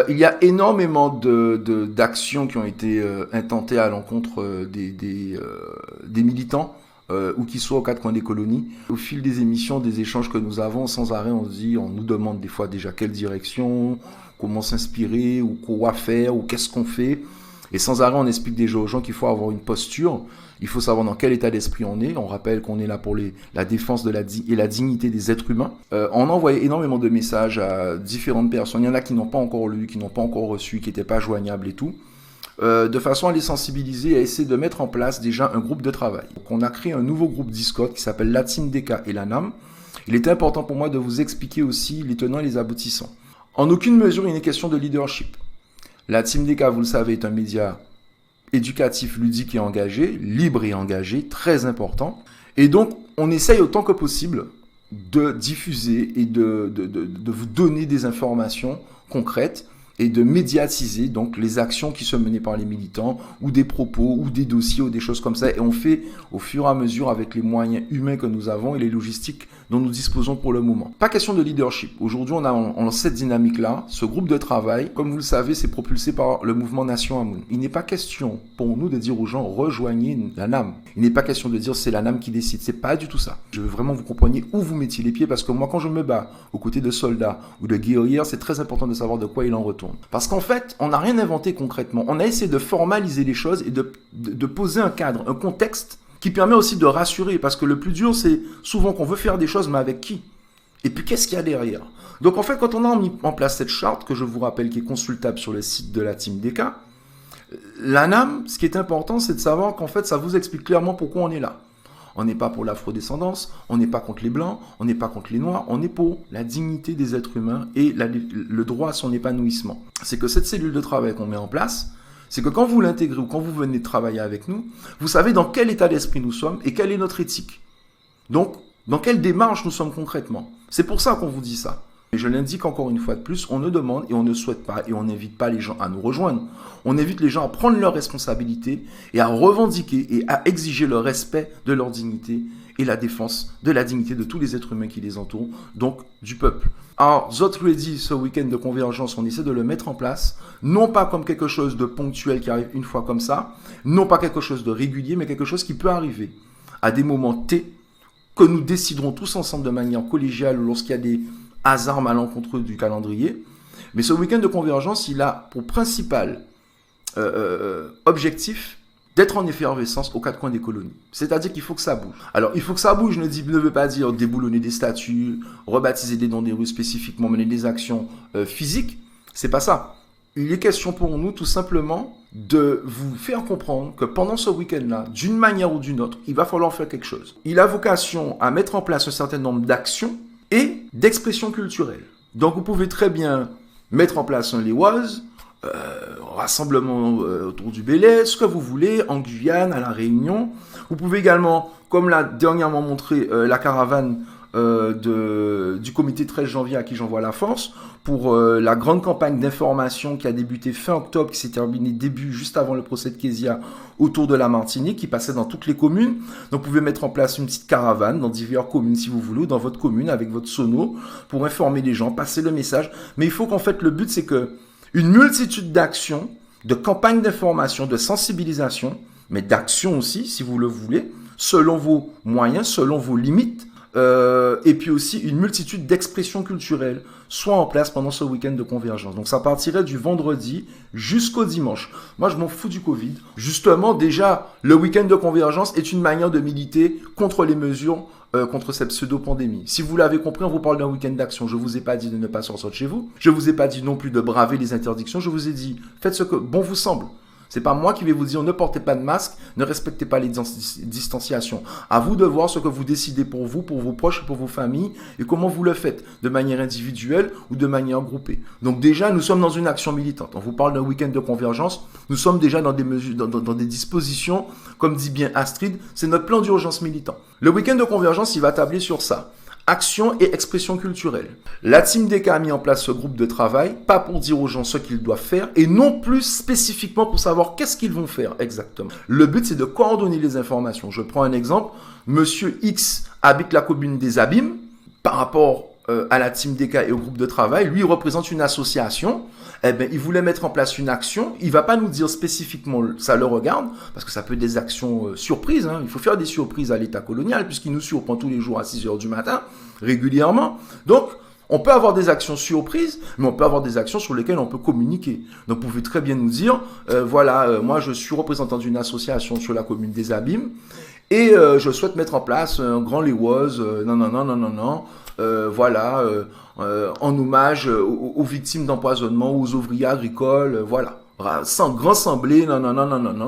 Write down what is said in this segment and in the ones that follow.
Il y a énormément d'actions qui ont été intentées à l'encontre des militants, ou qui soient aux quatre coins des colonies. Au fil des émissions, des échanges que nous avons, sans arrêt, on nous demande des fois déjà quelle direction, comment s'inspirer, ou quoi faire, ou qu'est-ce qu'on fait. Et sans arrêt, on explique déjà aux gens qu'il faut avoir une posture, il faut savoir dans quel état d'esprit on est. On rappelle qu'on est là pour la défense et la dignité des êtres humains. On a envoyé énormément de messages à différentes personnes. Il y en a qui n'ont pas encore lu, qui n'ont pas encore reçu, qui n'étaient pas joignables et tout. De façon à les sensibiliser et à essayer de mettre en place déjà un groupe de travail. Donc on a créé un nouveau groupe Discord qui s'appelle la Team DK et la NAM. Il était important pour moi de vous expliquer aussi les tenants et les aboutissants. En aucune mesure, il n'est question de leadership. La Team DK, vous le savez, est un média éducatif, ludique et engagé, libre et engagé, très important. Et donc, on essaye autant que possible de diffuser et de vous donner des informations concrètes et de médiatiser donc les actions qui sont menées par les militants ou des propos ou des dossiers ou des choses comme ça. Et on fait au fur et à mesure avec les moyens humains que nous avons et les logistiques dont nous disposons pour le moment. Pas question de leadership. Aujourd'hui, on a cette dynamique-là, ce groupe de travail. Comme vous le savez, c'est propulsé par le mouvement Nation Amoun. Il n'est pas question pour nous de dire aux gens rejoignez la NAM. Il n'est pas question de dire c'est la NAM qui décide. C'est pas du tout ça. Je veux vraiment que vous compreniez où vous mettiez les pieds parce que moi, quand je me bats aux côtés de soldats ou de guerriers, c'est très important de savoir de quoi il en retourne. Parce qu'en fait, on n'a rien inventé concrètement. On a essayé de formaliser les choses et de poser un cadre, un contexte qui permet aussi de rassurer. Parce que le plus dur, c'est souvent qu'on veut faire des choses, mais avec qui? Et puis, qu'est-ce qu'il y a derrière? Donc, en fait, quand on a mis en place cette charte, que je vous rappelle, qui est consultable sur le site de la Team DK, la NAM, ce qui est important, c'est de savoir qu'en fait, ça vous explique clairement pourquoi on est là. On n'est pas pour l'afrodescendance, on n'est pas contre les blancs, on n'est pas contre les noirs, on est pour la dignité des êtres humains et le droit à son épanouissement. C'est que cette cellule de travail qu'on met en place, c'est que quand vous l'intégrez ou quand vous venez de travailler avec nous, vous savez dans quel état d'esprit nous sommes et quelle est notre éthique. Donc, dans quelle démarche nous sommes concrètement. C'est pour ça qu'on vous dit ça. Et je l'indique encore une fois de plus, on ne demande et on ne souhaite pas et on n'invite pas les gens à nous rejoindre. On invite les gens à prendre leurs responsabilités et à revendiquer et à exiger le respect de leur dignité et la défense de la dignité de tous les êtres humains qui les entourent, donc du peuple. Alors, Zot Ready, ce week-end de convergence, on essaie de le mettre en place, non pas comme quelque chose de ponctuel qui arrive une fois comme ça, non pas quelque chose de régulier, mais quelque chose qui peut arriver à des moments T que nous déciderons tous ensemble de manière collégiale lorsqu'il y a des hasard malencontreux du calendrier. Mais ce week-end de convergence, il a pour principal objectif d'être en effervescence aux quatre coins des colonies. C'est-à-dire qu'il faut que ça bouge. Alors, il faut que ça bouge, ne veut pas dire déboulonner des statues, rebaptiser des noms des rues spécifiquement, mener des actions physiques. C'est pas ça. Il est question pour nous, tout simplement, de vous faire comprendre que pendant ce week-end-là, d'une manière ou d'une autre, il va falloir faire quelque chose. Il a vocation à mettre en place un certain nombre d'actions et d'expression culturelle. Donc vous pouvez très bien mettre en place un Léoise, rassemblement autour du Bélès, ce que vous voulez, en Guyane, à La Réunion. Vous pouvez également, comme l'a dernièrement montré la caravane du comité 13 janvier à qui j'envoie la force, pour la grande campagne d'information qui a débuté fin octobre, qui s'est terminée juste avant le procès de Kezia, autour de la Martinique, qui passait dans toutes les communes. Donc vous pouvez mettre en place une petite caravane dans diverses communes si vous voulez, ou dans votre commune avec votre sono, pour informer les gens, passer le message. Mais il faut qu'en fait, le but c'est que une multitude d'actions, de campagnes d'information, de sensibilisation, mais d'actions aussi, si vous le voulez, selon vos moyens, selon vos limites, et puis aussi une multitude d'expressions culturelles soient en place pendant ce week-end de convergence. Donc ça partirait du vendredi jusqu'au dimanche. Moi, je m'en fous du Covid. Justement, déjà, le week-end de convergence est une manière de militer contre les mesures, contre cette pseudo-pandémie. Si vous l'avez compris, on vous parle d'un week-end d'action. Je vous ai pas dit de ne pas sortir de chez vous. Je vous ai pas dit non plus de braver les interdictions. Je vous ai dit, faites ce que bon vous semble. C'est pas moi qui vais vous dire ne portez pas de masque, ne respectez pas les distanciations. À vous de voir ce que vous décidez pour vous, pour vos proches, pour vos familles et comment vous le faites, de manière individuelle ou de manière groupée. Donc déjà, nous sommes dans une action militante. On vous parle d'un week-end de convergence. Nous sommes déjà dans des mesures, dans des dispositions, comme dit bien Astrid, c'est notre plan d'urgence militant. Le week-end de convergence, il va tabler sur ça. Action et expression culturelle. La Team DK a mis en place ce groupe de travail, pas pour dire aux gens ce qu'ils doivent faire, et non plus spécifiquement pour savoir qu'est-ce qu'ils vont faire exactement. Le but, c'est de coordonner les informations. Je prends un exemple. Monsieur X habite la commune des Abîmes. Par rapport à la team DK et au groupe de travail, lui il représente une association, eh ben, il voulait mettre en place une action, il va pas nous dire spécifiquement, ça le regarde, parce que ça peut être des actions surprises, hein. Il faut faire des surprises à l'État colonial, puisqu'il nous surprend tous les jours à 6 heures du matin, régulièrement. Donc, on peut avoir des actions surprises, mais on peut avoir des actions sur lesquelles on peut communiquer. Donc, vous pouvez très bien nous dire, moi je suis représentant d'une association sur la commune des Abîmes, et je souhaite mettre en place un grand Léoise, en hommage aux victimes d'empoisonnement, aux ouvriers agricoles, voilà. Sans grand semblé,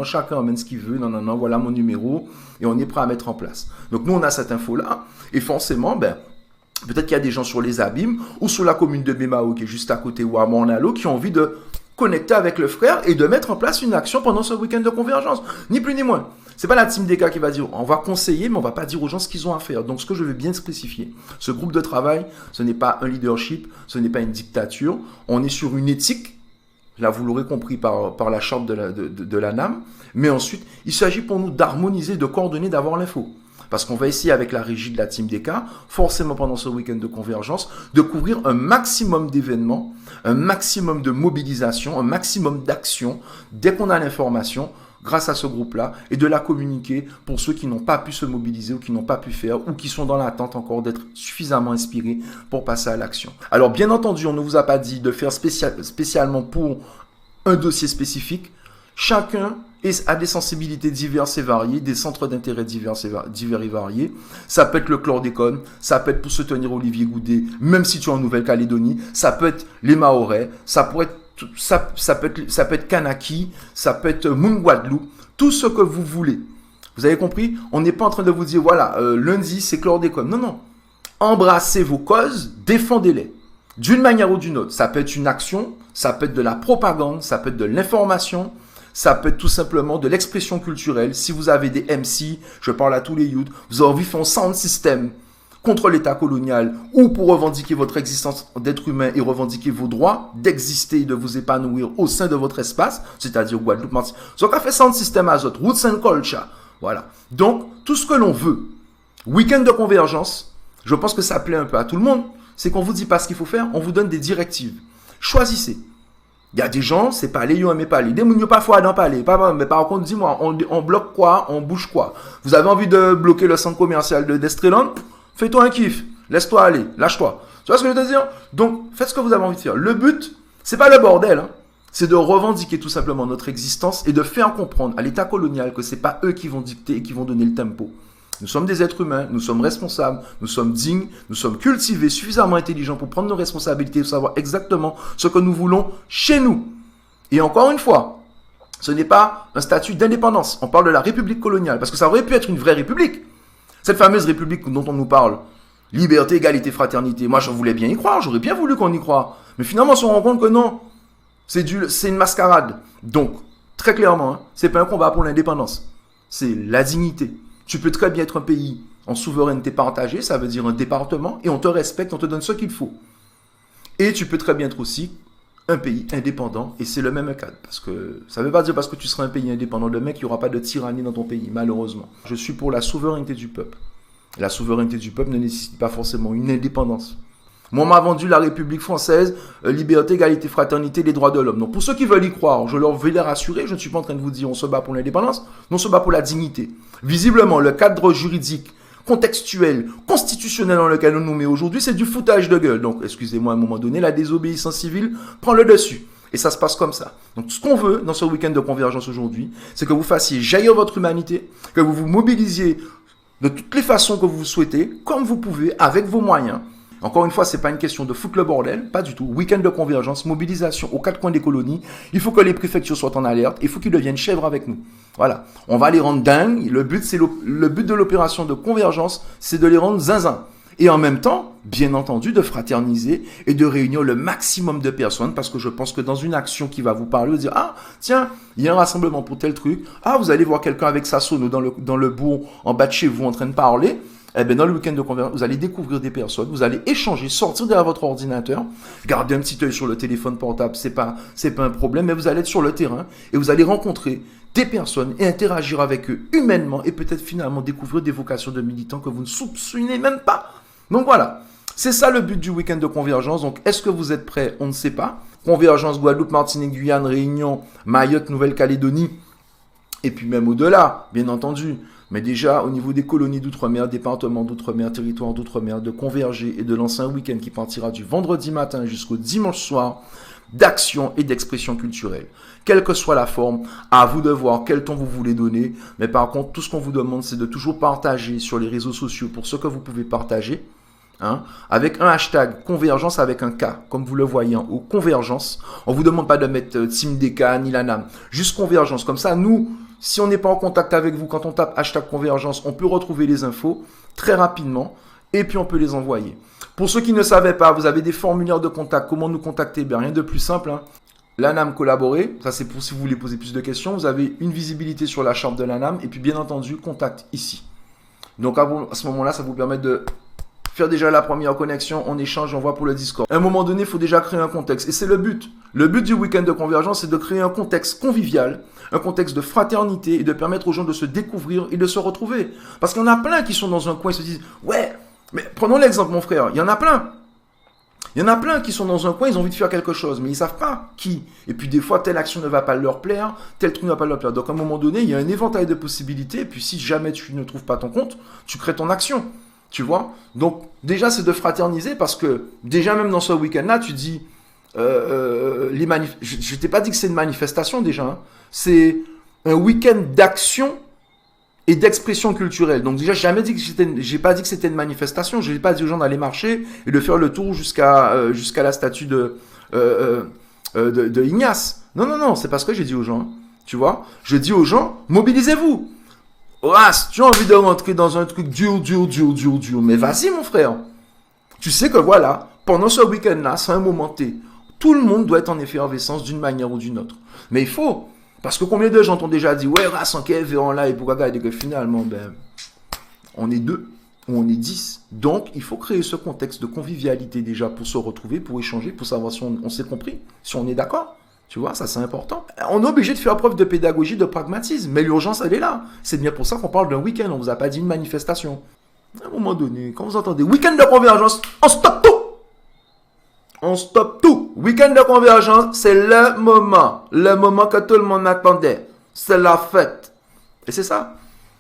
chacun emmène ce qu'il veut, voilà mon numéro, et on est prêt à mettre en place. Donc nous, on a cette info-là, et forcément, peut-être qu'il y a des gens sur les Abîmes, ou sur la commune de Bémao, qui est juste à côté, ou à Mornalo, qui ont envie de connecter avec le frère et de mettre en place une action pendant ce week-end de convergence. Ni plus ni moins. C'est pas la team DK qui va dire, on va conseiller, mais on va pas dire aux gens ce qu'ils ont à faire. Donc, ce que je veux bien spécifier, ce groupe de travail, ce n'est pas un leadership, ce n'est pas une dictature. On est sur une éthique. Là, vous l'aurez compris par la charte de la NAM. Mais ensuite, il s'agit pour nous d'harmoniser, de coordonner, d'avoir l'info. Parce qu'on va essayer avec la régie de la team DK, forcément pendant ce week-end de convergence, de couvrir un maximum d'événements, un maximum de mobilisation, un maximum d'actions, dès qu'on a l'information, grâce à ce groupe-là, et de la communiquer pour ceux qui n'ont pas pu se mobiliser ou qui n'ont pas pu faire ou qui sont dans l'attente encore d'être suffisamment inspirés pour passer à l'action. Alors bien entendu, on ne vous a pas dit de faire spécialement pour un dossier spécifique. Chacun a des sensibilités diverses et variées, des centres d'intérêt divers et variés. Ça peut être le chlordécone, ça peut être pour soutenir Olivier Goudet, même si tu es en Nouvelle-Calédonie, ça peut être les Mahorais, ça peut être Kanaki, ça peut être Mungwadlou, tout ce que vous voulez. Vous avez compris? On n'est pas en train de vous dire, voilà, lundi c'est chlordécone. Non. Embrassez vos causes, défendez-les. D'une manière ou d'une autre. Ça peut être une action, ça peut être de la propagande, ça peut être de l'information, ça peut être tout simplement de l'expression culturelle. Si vous avez des MC, je parle à tous les youths, vous avez envie de faire un sound system contre l'État colonial ou pour revendiquer votre existence d'être humain et revendiquer vos droits d'exister et de vous épanouir au sein de votre espace, c'est-à-dire Guadeloupe, Martinique. Donc, on fait sound system à autres, roots and culture. Voilà. Donc, tout ce que l'on veut, week-end de convergence, je pense que ça plaît un peu à tout le monde, c'est qu'on vous dit pas ce qu'il faut faire, on vous donne des directives. Choisissez. Il y a des gens, c'est pas les mais pas les. Des gens pas foi dans parler. Mais par contre, dis-moi, on bloque quoi, on bouge quoi. Vous avez envie de bloquer le centre commercial de Destreland? Fais-toi un kiff. Laisse-toi aller. Lâche-toi. Tu vois ce que je veux te dire? Donc, faites ce que vous avez envie de faire. Le but, c'est pas le bordel, hein. C'est de revendiquer tout simplement notre existence et de faire comprendre à l'État colonial que c'est pas eux qui vont dicter et qui vont donner le tempo. Nous sommes des êtres humains, nous sommes responsables, nous sommes dignes, nous sommes cultivés, suffisamment intelligents pour prendre nos responsabilités et savoir exactement ce que nous voulons chez nous. Et encore une fois, ce n'est pas un statut d'indépendance. On parle de la République coloniale, parce que ça aurait pu être une vraie République. Cette fameuse République dont on nous parle, liberté, égalité, fraternité. Moi, je voulais bien y croire, j'aurais bien voulu qu'on y croie. Mais finalement, on se rend compte que non, c'est une mascarade. Donc, très clairement, hein, c'est pas un combat pour l'indépendance, c'est la dignité. Tu peux très bien être un pays en souveraineté partagée, ça veut dire un département, et on te respecte, on te donne ce qu'il faut. Et tu peux très bien être aussi un pays indépendant, et c'est le même cadre. Parce que ça ne veut pas dire parce que tu seras un pays indépendant demain qu'il n'y aura pas de tyrannie dans ton pays, malheureusement. Je suis pour la souveraineté du peuple. La souveraineté du peuple ne nécessite pas forcément une indépendance. Moi, on m'a vendu la République française, liberté, égalité, fraternité, les droits de l'homme. Donc, pour ceux qui veulent y croire, je leur vais les rassurer. Je ne suis pas en train de vous dire on se bat pour l'indépendance, mais on se bat pour la dignité. Visiblement, le cadre juridique, contextuel, constitutionnel dans lequel on nous met aujourd'hui, c'est du foutage de gueule. Donc, excusez-moi, à un moment donné, la désobéissance civile prend le dessus. Et ça se passe comme ça. Donc, ce qu'on veut dans ce week-end de convergence aujourd'hui, c'est que vous fassiez jaillir votre humanité, que vous vous mobilisiez de toutes les façons que vous souhaitez, comme vous pouvez, avec vos moyens. Encore une fois, c'est pas une question de foutre le bordel, pas du tout. Week-end de convergence, mobilisation aux quatre coins des colonies. Il faut que les préfectures soient en alerte. Il faut qu'ils deviennent chèvres avec nous. Voilà. On va les rendre dingues. Le but de l'opération de convergence, c'est de les rendre zinzin. Et en même temps, bien entendu, de fraterniser et de réunir le maximum de personnes, parce que je pense que dans une action qui va vous parler, vous dire, ah, tiens, il y a un rassemblement pour tel truc. Ah, vous allez voir quelqu'un avec sa sono dans le bourg, en bas de chez vous, en train de parler. Eh bien, dans le week-end de convergence, vous allez découvrir des personnes, vous allez échanger, sortir derrière votre ordinateur, garder un petit œil sur le téléphone portable, c'est pas un problème, mais vous allez être sur le terrain et vous allez rencontrer des personnes et interagir avec eux humainement et peut-être finalement découvrir des vocations de militants que vous ne soupçonnez même pas. Donc voilà. C'est ça le but du week-end de convergence. Donc, est-ce que vous êtes prêts? On ne sait pas. Convergence Guadeloupe, Martinique, Guyane, Réunion, Mayotte, Nouvelle-Calédonie. Et puis même au-delà, bien entendu. Mais déjà, au niveau des colonies d'outre-mer, départements d'outre-mer, territoires d'outre-mer, de converger et de lancer un week-end qui partira du vendredi matin jusqu'au dimanche soir d'action et d'expression culturelle. Quelle que soit la forme, à vous de voir quel ton vous voulez donner. Mais par contre, tout ce qu'on vous demande, c'est de toujours partager sur les réseaux sociaux pour ce que vous pouvez partager. Avec un hashtag convergence avec un K, comme vous le voyez en haut, convergence. On vous demande pas de mettre Team DK ni la NAM, juste convergence. Comme ça, nous, si on n'est pas en contact avec vous, quand on tape hashtag convergence, on peut retrouver les infos très rapidement et puis on peut les envoyer. Pour ceux qui ne savaient pas, vous avez des formulaires de contact. Comment nous contacter? Bien, rien de plus simple. La NAM collaborer, ça c'est pour si vous voulez poser plus de questions. Vous avez une visibilité sur la charte de la NAM et puis bien entendu, contact ici. Donc à ce moment-là, ça vous permet de faire déjà la première connexion, on échange, on voit pour le Discord. À un moment donné, il faut déjà créer un contexte. Et c'est le but. Le but du week-end de convergence, c'est de créer un contexte convivial, un contexte de fraternité et de permettre aux gens de se découvrir et de se retrouver. Parce qu'il y en a plein qui sont dans un coin et se disent « Ouais, mais prenons l'exemple, mon frère, il y en a plein. Il y en a plein qui sont dans un coin, ils ont envie de faire quelque chose, mais ils ne savent pas qui. Et puis des fois, telle action ne va pas leur plaire, tel truc ne va pas leur plaire. Donc à un moment donné, il y a un éventail de possibilités. Et puis si jamais tu ne trouves pas ton compte, tu crées ton action. Tu vois? Donc, déjà, c'est de fraterniser parce que, déjà, même dans ce week-end-là, tu dis, je ne t'ai pas dit que c'est une manifestation, déjà. C'est un week-end d'action et d'expression culturelle. Donc, déjà, j'ai pas dit que c'était une manifestation. Je n'ai pas dit aux gens d'aller marcher et de faire le tour jusqu'à la statue de Ignace. Non, non, non, c'est pas ce que j'ai dit aux gens. Tu vois? Je dis aux gens, mobilisez-vous. Ras, tu as envie de rentrer dans un truc dur, mais vas-y mon frère. Tu sais que voilà, pendant ce week-end-là, c'est un moment T. Tout le monde doit être en effervescence d'une manière ou d'une autre. Mais il faut, parce que combien de gens t'ont déjà dit, ouais, Ras, en quel verront là, et pourquoi regarder que finalement, on est 2 ou on est 10. Donc, il faut créer ce contexte de convivialité déjà pour se retrouver, pour échanger, pour savoir si on s'est compris, si on est d'accord. Tu vois, ça c'est important. On est obligé de faire preuve de pédagogie, de pragmatisme. Mais l'urgence, elle est là. C'est bien pour ça qu'on parle d'un week-end. On ne vous a pas dit une manifestation. À un moment donné, quand vous entendez week-end de convergence, on stoppe tout. On stoppe tout. Week-end de convergence, c'est le moment. Le moment que tout le monde attendait. C'est la fête. Et c'est ça.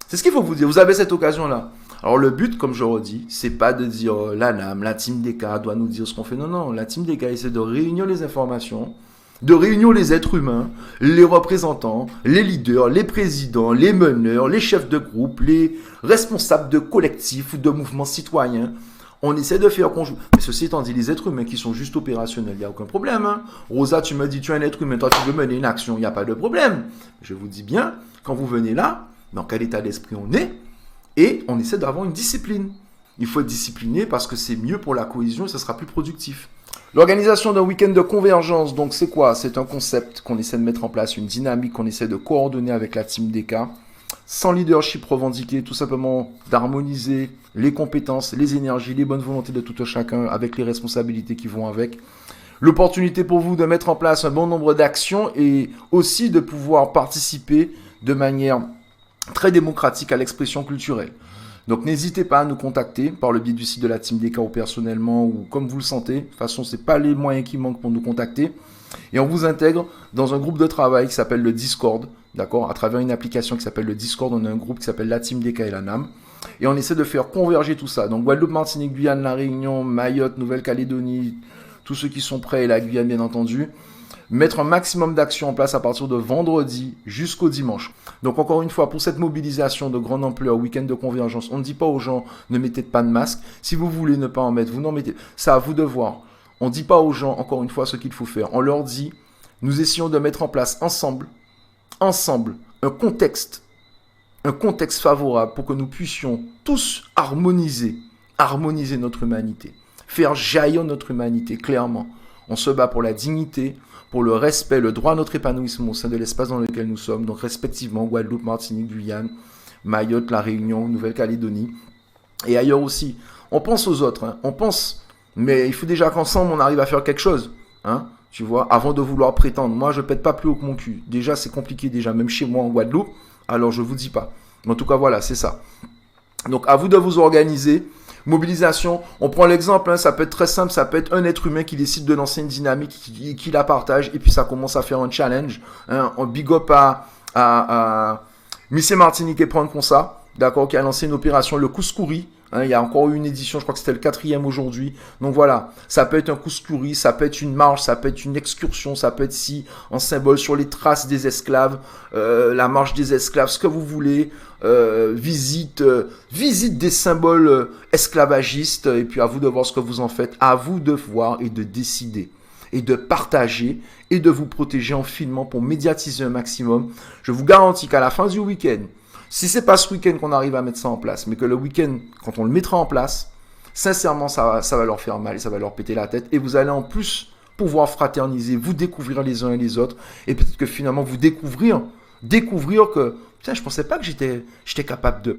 C'est ce qu'il faut vous dire. Vous avez cette occasion-là. Alors le but, comme je redis, c'est pas de dire la NAM, la team DK doit nous dire ce qu'on fait. Non, non. La team DK essaie de réunir les informations, de réunir les êtres humains, les représentants, les leaders, les présidents, les meneurs, les chefs de groupe, les responsables de collectifs ou de mouvements citoyens. On essaie de faire conjoint. Mais ceci étant dit, les êtres humains qui sont juste opérationnels, il n'y a aucun problème. Rosa, tu me dis, tu es un être humain, toi tu veux mener une action, il n'y a pas de problème. Je vous dis bien, quand vous venez là, dans quel état d'esprit on est, et on essaie d'avoir une discipline. Il faut être discipliné parce que c'est mieux pour la cohésion et ce sera plus productif. L'organisation d'un week-end de convergence, donc c'est quoi? C'est un concept qu'on essaie de mettre en place, une dynamique qu'on essaie de coordonner avec la team DK, sans leadership revendiqué, tout simplement d'harmoniser les compétences, les énergies, les bonnes volontés de tout un chacun avec les responsabilités qui vont avec. L'opportunité pour vous de mettre en place un bon nombre d'actions et aussi de pouvoir participer de manière très démocratique à l'expression culturelle. Donc n'hésitez pas à nous contacter par le biais du site de la Team DK ou personnellement ou comme vous le sentez. De toute façon, ce n'est pas les moyens qui manquent pour nous contacter. Et on vous intègre dans un groupe de travail qui s'appelle le Discord. D'accord? À travers une application qui s'appelle le Discord, on a un groupe qui s'appelle la Team DK et la NAM. Et on essaie de faire converger tout ça. Donc Guadeloupe, Martinique, Guyane, La Réunion, Mayotte, Nouvelle-Calédonie, tous ceux qui sont prêts et la Guyane bien entendu. Mettre un maximum d'actions en place à partir de vendredi jusqu'au dimanche. Donc encore une fois, pour cette mobilisation de grande ampleur, week-end de convergence, on ne dit pas aux gens ne mettez pas de masque. Si vous voulez ne pas en mettre, vous n'en mettez. C'est à vous de voir. On ne dit pas aux gens, encore une fois, ce qu'il faut faire. On leur dit, nous essayons de mettre en place ensemble, un contexte favorable pour que nous puissions tous harmoniser notre humanité, faire jaillir notre humanité, clairement. On se bat pour la dignité, pour le respect, le droit à notre épanouissement au sein de l'espace dans lequel nous sommes, donc respectivement Guadeloupe, Martinique, Guyane, Mayotte, La Réunion, Nouvelle-Calédonie et ailleurs aussi. On pense aux autres, on pense, mais il faut déjà qu'ensemble on arrive à faire quelque chose, tu vois, avant de vouloir prétendre. Moi, je pète pas plus haut que mon cul. Déjà, c'est compliqué déjà, même chez moi en Guadeloupe, alors je vous dis pas. Mais en tout cas, voilà, c'est ça. Donc, à vous de vous organiser. Mobilisation, on prend l'exemple, hein, ça peut être très simple, ça peut être un être humain qui décide de lancer une dynamique, qui la partage, et puis ça commence à faire un challenge. Hein. On big up à Missy Martinique et prendre comme ça, d'accord, qui a lancé une opération, le Kousskouri. Hein, il y a encore eu une édition, je crois que c'était le 4e aujourd'hui. Donc voilà, ça peut être un Kousskouri, ça peut être une marche, ça peut être une excursion, ça peut être en symbole sur les traces des esclaves, la marche des esclaves, ce que vous voulez, visite des symboles esclavagistes, et puis à vous de voir ce que vous en faites, à vous de voir et de décider, et de partager, et de vous protéger en filmant pour médiatiser un maximum. Je vous garantis qu'à la fin du week-end, si c'est pas ce week-end qu'on arrive à mettre ça en place, mais que le week-end, quand on le mettra en place, sincèrement, ça va leur faire mal et ça va leur péter la tête. Et vous allez en plus pouvoir fraterniser, vous découvrir les uns et les autres. Et peut-être que finalement, vous découvrir que, putain, je pensais pas que j'étais capable de...